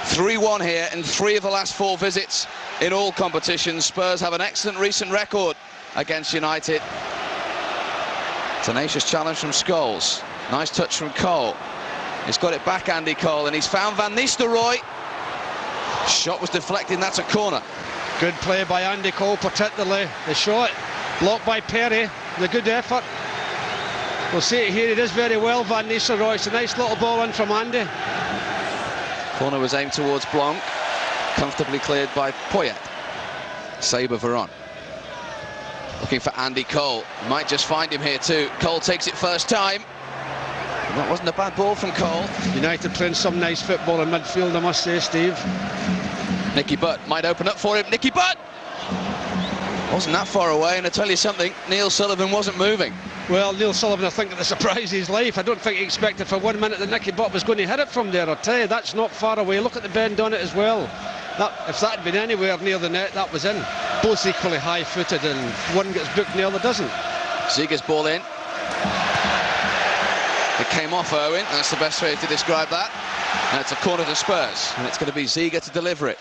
3-1 here in 3 of the last 4 visits in all competitions. Spurs have an excellent recent record against United. Tenacious challenge from Scholes. Nice touch from Cole. He's got it back, Andy Cole, and he's found Van Nistelrooy. Shot was deflected, that's a corner. Good play by Andy Cole, particularly the shot. Blocked by Perry, the good effort. We'll see it here, it is very well, Van Nistelrooy. It's a nice little ball in from Andy. Corner was aimed towards Blanc, comfortably cleared by Poyet. Saber Verón. Looking for Andy Cole, might just find him here too. Cole takes it first time. That wasn't a bad ball from Cole. United playing some nice football in midfield, I must say, Steve. Nicky Butt might open up for him. Nicky Butt! Wasn't that far away, and I tell you something, Neil Sullivan wasn't moving. Well, Neil Sullivan, I think, the surprise of his life. I don't think he expected for 1 minute that Nicky Butt was going to hit it from there. I'll tell you, that's not far away. Look at the bend on it as well. If that had been anywhere near the net, that was in. Both equally high-footed, and one gets booked and the other doesn't. Ziege's ball in. It came off Owen, that's the best way to describe that. And it's a corner to Spurs, and it's going to be Ziege to deliver it.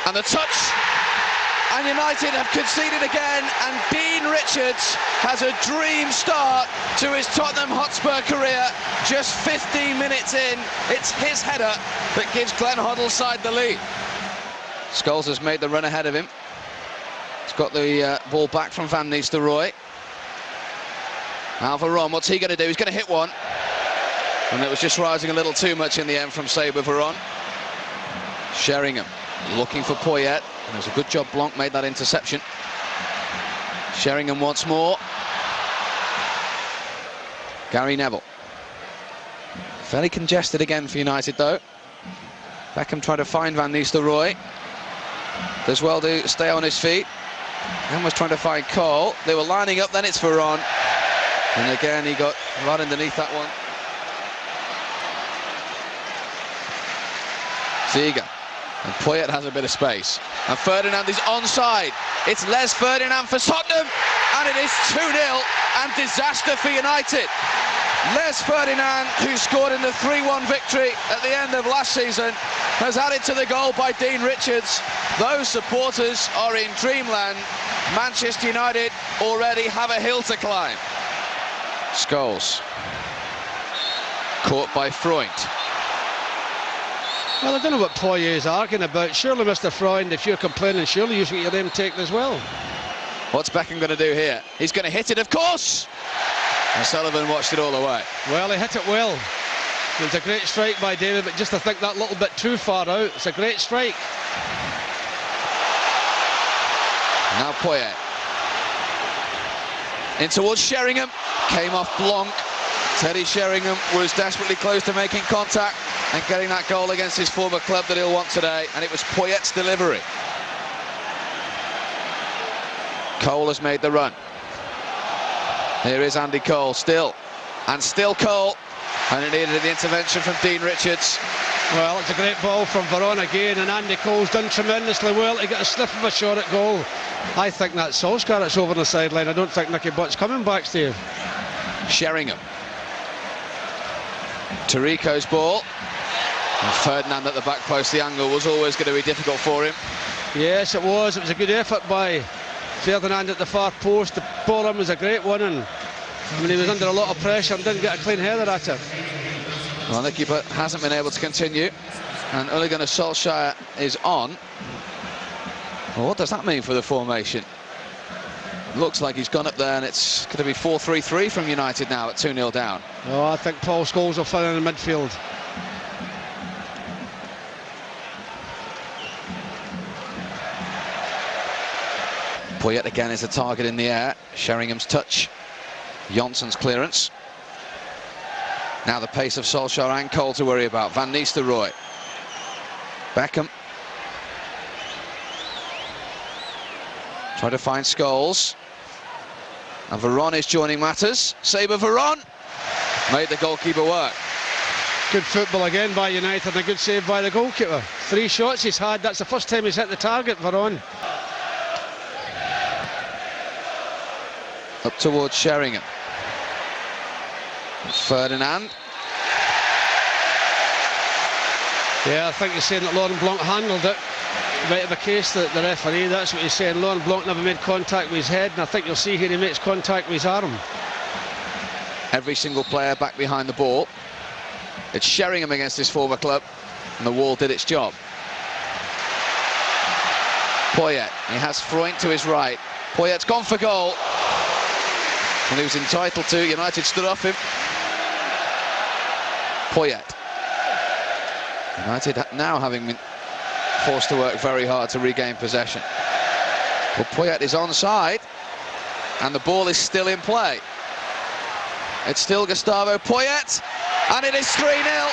And the touch! And United have conceded again, and Dean Richards has a dream start to his Tottenham Hotspur career. Just 15 minutes in, it's his header that gives Glenn Hoddle's side the lead. Scholes has made the run ahead of him. He's got the ball back from Van Nistelrooy. Now Verón, what's he going to do? He's going to hit one. And it was just rising a little too much in the end from Saber Verón. Sheringham looking for Poyet. And it was a good job Blanc made that interception. Sheringham once more. Gary Neville. Fairly congested again for United though. Beckham trying to find Van Nistelrooy. Does well to stay on his feet. And was trying to find Cole. They were lining up, then it's Verón. And again he got right underneath that one. Ziege. And Poyet has a bit of space. And Ferdinand is onside. It's Les Ferdinand for Tottenham. And it is 2-0 and disaster for United. Les Ferdinand, who scored in the 3-1 victory at the end of last season, has added to the goal by Dean Richards. Those supporters are in dreamland. Manchester United already have a hill to climb. Scholes. Caught by Freund. Well, I don't know what Poyet is arguing about. Surely, Mr. Freund, if you're complaining, surely you should get your name taken as well. What's Beckham going to do here? He's going to hit it, of course! And Sullivan watched it all away. Well, he hit it well. It's a great strike by David, but just I think that little bit too far out. It's a great strike. Now Poyet. In towards Sheringham. Came off Blanc. Teddy Sheringham was desperately close to making contact and getting that goal against his former club that he'll want today, and it was Poyet's delivery. Cole has made the run. Here is Andy Cole, still Cole, and it needed an intervention from Dean Richards. Well, it's a great ball from Verón again, and Andy Cole's done tremendously well to get a sniff of a shot at goal. I think that's Solskjaer that's over the sideline. I don't think Nicky Butt's coming back, Steve. Sheringham. Tarico's ball. And Ferdinand at the back post. The angle was always going to be difficult for him. Yes, it was. It was a good effort by Ferdinand at the far post. The ball in was a great one, and I mean, he was under a lot of pressure and didn't get a clean header at it. Well, Nicky Butt hasn't been able to continue, and Ole Gunnar Solskjaer is on. Well, what does that mean for the formation? Looks like he's gone up there, and it's going to be 4-3-3 from United now at 2-0 down. Oh, I think Paul Scholes will fill in the midfield. Poyet again is a target in the air. Sheringham's touch. Jonsson's clearance. Now the pace of Solskjaer and Cole to worry about. Van Nistelrooy. Beckham. Try to find Scholes. And Verón is joining matters. Saber Verón made the goalkeeper work. Good football again by United, and a good save by the goalkeeper. 3 shots he's had. That's the first time he's hit the target, Verón. Up towards Sheringham. Ferdinand. Yeah, I think he's saying that Laurent Blanc handled it. Right of a case, the referee, that's what he's saying. Laurent Blanc never made contact with his head, and I think you'll see here he makes contact with his arm. Every single player back behind the ball. It's Sheringham against his former club, and the wall did its job. Poyet, he has Freund to his right. Poyet's gone for goal, and he was entitled to. United stood off him. Poyet. United now having been forced to work very hard to regain possession. Well, Poyet is onside, and the ball is still in play. It's still Gustavo Poyet, and it is 3-0.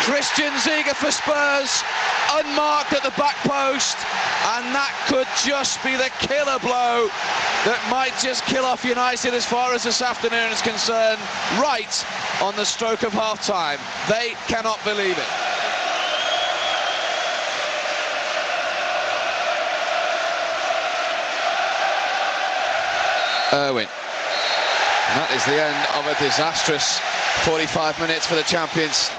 Christian Ziege for Spurs, unmarked at the back post, and that could just be the killer blow that might just kill off United as far as this afternoon is concerned, right on the stroke of half-time. They cannot believe it. Irwin. And that is the end of a disastrous 45 minutes for the champions,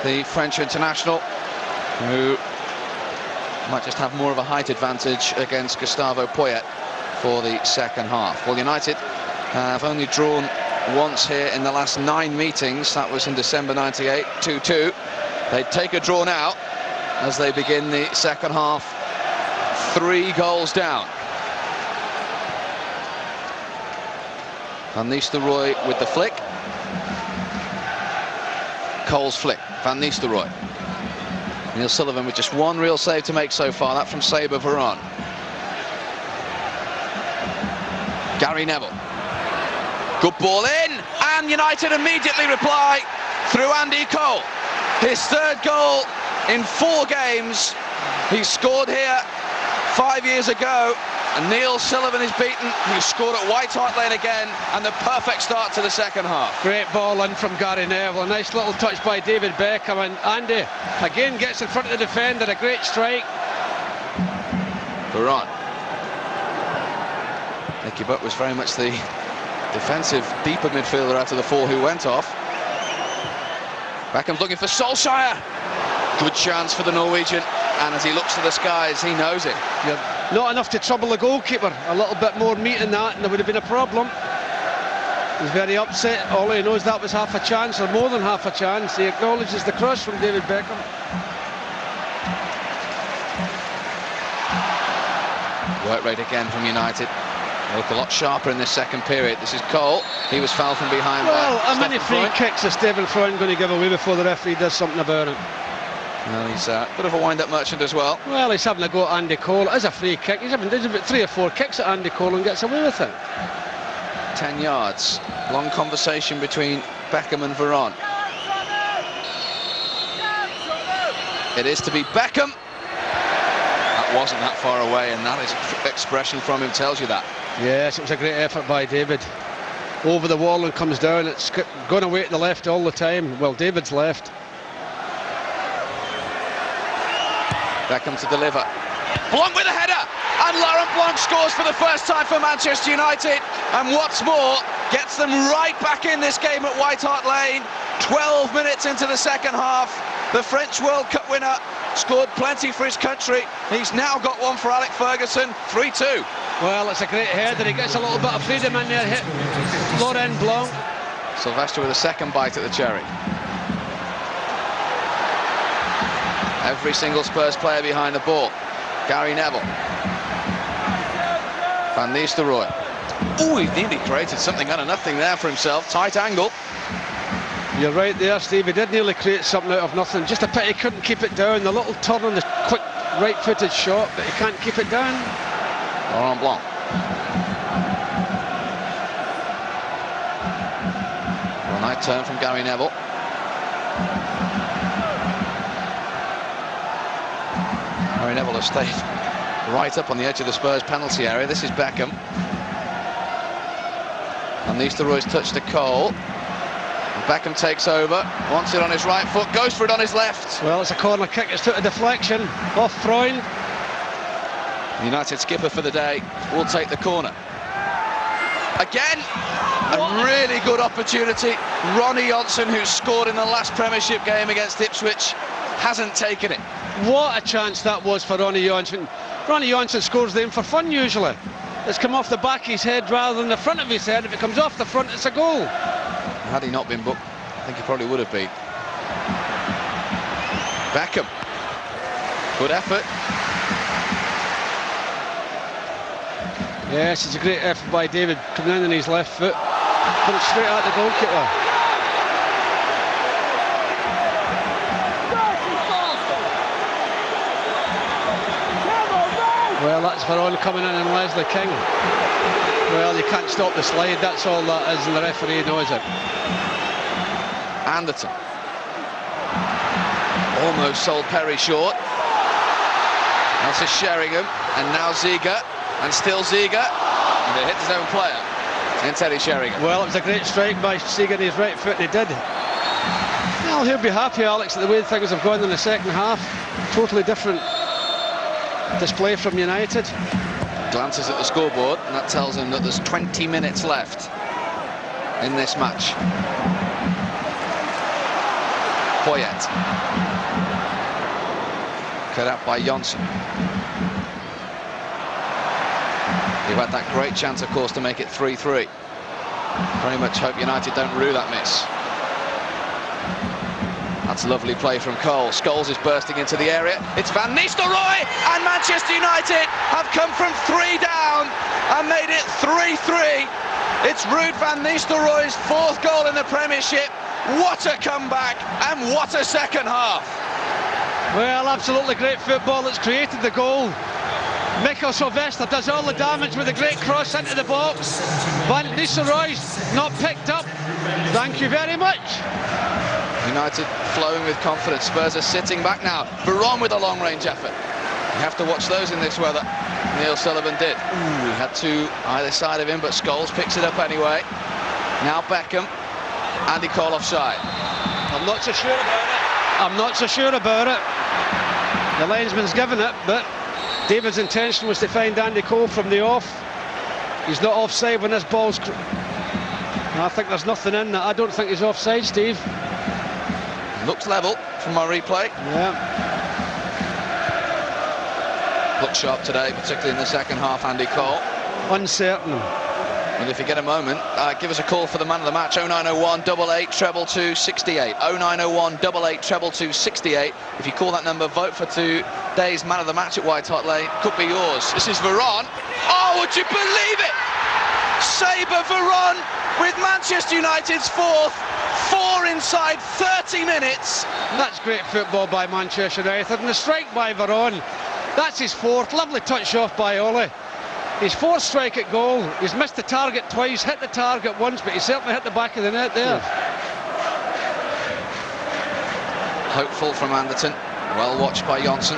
the French international, who might just have more of a height advantage against Gustavo Poyet for the second half. Well, United have only drawn once here in the last 9 meetings. That was in December 98, 2-2. They'd take a draw now as they begin the second half, 3 goals down. Van Nistelrooy with the flick. Cole's flick. Van Nistelrooy. Neil Sullivan with just 1 real save to make so far. That from Saber Verón. Gary Neville. Good ball in, and United immediately reply through Andy Cole. His 3rd goal in 4 games. He scored here 5 years ago. And Neil Sullivan is beaten, who scored at White Hart Lane again, and the perfect start to the second half. Great ball in from Gary Neville, a nice little touch by David Beckham, and Andy again gets in front of the defender, a great strike. Verón. Nicky Butt was very much the defensive, deeper midfielder out of the 4 who went off. Beckham's looking for Solskjaer. Good chance for the Norwegian, and as he looks to the skies, he knows it. Yep. Not enough to trouble the goalkeeper. A little bit more meat in that, and there would have been a problem. He's very upset. All he knows that was half a chance, or more than half a chance. He acknowledges the cross from David Beckham. Work rate again from United. They look a lot sharper in this second period. This is Cole. He was fouled from behind. Well, how many free kicks is Stephen Freund going to give away before the referee does something about it? Well, he's a bit of a wind-up merchant as well. Well, he's having a go at Andy Cole. It is a free kick. He's having about 3 or 4 kicks at Andy Cole and gets away with it. 10 yards. Long conversation between Beckham and Verón. It is to be Beckham. That wasn't that far away, and that expression from him tells you that. Yes, it was a great effort by David. Over the wall and comes down. It's gone away to the left all the time. Well, David's left. Beckham to deliver. Blanc with a header, and Laurent Blanc scores for the first time for Manchester United, and what's more, gets them right back in this game at White Hart Lane. 12 minutes into the second half, the French World Cup winner scored plenty for his country. He's now got one for Alex Ferguson, 3-2. Well, it's a great header. He gets a little bit of freedom in there. Hit Laurent Blanc. Sylvester with a second bite at the cherry. Every single Spurs player behind the ball. Gary Neville. Van Nistelrooy. Oh, he nearly created something out of nothing there for himself. Tight angle. You're right there, Steve. He did nearly create something out of nothing. Just a pity he couldn't keep it down. The little turn on the quick right-footed shot, but he can't keep it down. Laurent Blanc. Well, nice turn from Gary Neville. Gary Neville has stayed right up on the edge of the Spurs penalty area. This is Beckham. And Nistelrooy's touch to Cole. And Beckham takes over, wants it on his right foot, goes for it on his left. Well, it's a corner kick, it's took a deflection off Freund. The United skipper for the day will take the corner. Again, a really good opportunity. Ronnie Johnson, who scored in the last Premiership game against Ipswich, hasn't taken it. What a chance that was for Ronnie Johnson. Ronnie Johnson scores them for fun usually. It's come off the back of his head rather than the front of his head. If it comes off the front, it's a goal. Had he not been booked, I think he probably would have been. Beckham. Good effort. Yes, it's a great effort by David, coming in on his left foot. Put it straight at the goalkeeper. Well, that's Verón coming in and Leslie King. Well, you can't stop the slide, that's all that is, and the referee knows it. Anderton. Almost sold Perry short. That's a Sheringham, and now Ziege, and still Ziege, and it hits his own player, and Teddy Sheringham. Well, it was a great strike by Ziege on his right foot, and he did. Well, he'll be happy, Alex, at the way things have gone in the second half. Totally different display from United. Glances at the scoreboard, and that tells him that there's 20 minutes left in this match. Poyet. Cut out by Johnson. You've had that great chance, of course, to make it 3-3. Very much hope United don't rue that miss. That's lovely play from Cole. Scholes is bursting into the area. It's Van Nistelrooy, and Manchester United have come from 3 down and made it 3-3. It's Ruud van Nistelrooy's 4th goal in the Premiership. What a comeback, and what a second half. Well, absolutely great football that's created the goal. Mikel Sylvester does all the damage with a great cross into the box. Van Nistelrooy's not picked up. Thank you very much. United flowing with confidence. Spurs are sitting back now. Verón with a long-range effort. You have to watch those in this weather. Neil Sullivan did. Ooh, he had 2 either side of him, but Scholes picks it up anyway. Now Beckham. Andy Cole offside. I'm not so sure about it. I'm not so sure about it. The linesman's given it, but David's intention was to find Andy Cole from the off. He's not offside when this ball's... I think there's nothing in that. I don't think he's offside, Steve. Looks level from our replay. Yeah. Looked sharp today, particularly in the second half, Andy Cole. Uncertain. And if you get a moment, give us a call for the man of the match, 0901 88 222 68. 0901 88 222 68. If you call that number, vote for today's man of the match at White Hart Lane. Could be yours. This is Verón. Oh, would you believe it? Sabre Verón with Manchester United's 4th. 4 inside 30 minutes. That's great football by Manchester United, and the strike by Verón. That's his 4th. Lovely touch off by Ole. His 4th strike at goal. He's missed the target twice, hit the target once, but he certainly hit the back of the net there. Hopeful from Anderton. Well watched by Johnson.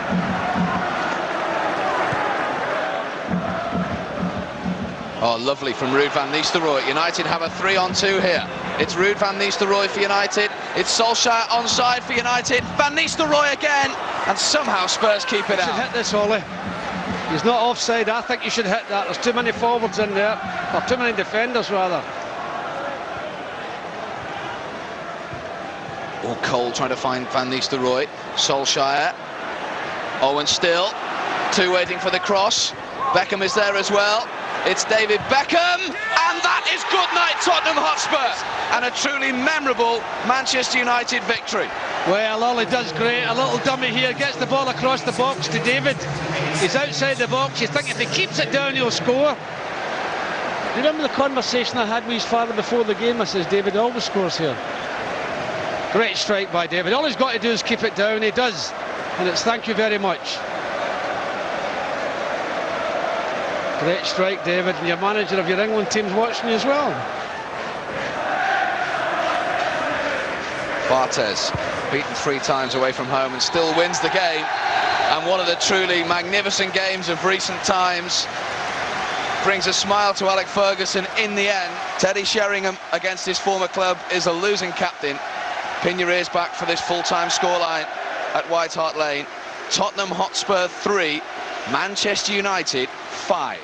Oh, lovely from Ruud van Nistelrooy. United have a 3-on-2 here. It's Ruud van Nistelrooy for United. It's Solskjaer onside for United. Van Nistelrooy again. And somehow Spurs keep it out. You should hit this, Ole. He's not offside. I think you should hit that. There's too many forwards in there. Or too many defenders, rather. Oh, Cole trying to find Van Nistelrooy. Solskjaer. Owen still. 2 waiting for the cross. Beckham is there as well. It's David Beckham, and that is good night Tottenham Hotspur, and a truly memorable Manchester United victory. Well, Ollie does great. A little dummy here, gets the ball across the box to David. He's outside the box. You think if he keeps it down, he'll score. Remember the conversation I had with his father before the game? I says, David always scores here. Great strike by David. All he's got to do is keep it down. He does, and it's thank you very much. Great strike, David, and your manager of your England team's watching you as well. Bartes, beaten 3 times away from home and still wins the game. And one of the truly magnificent games of recent times. Brings a smile to Alec Ferguson in the end. Teddy Sheringham against his former club is a losing captain. Pin your ears back for this full-time scoreline at White Hart Lane. Tottenham Hotspur 3, Manchester United 5.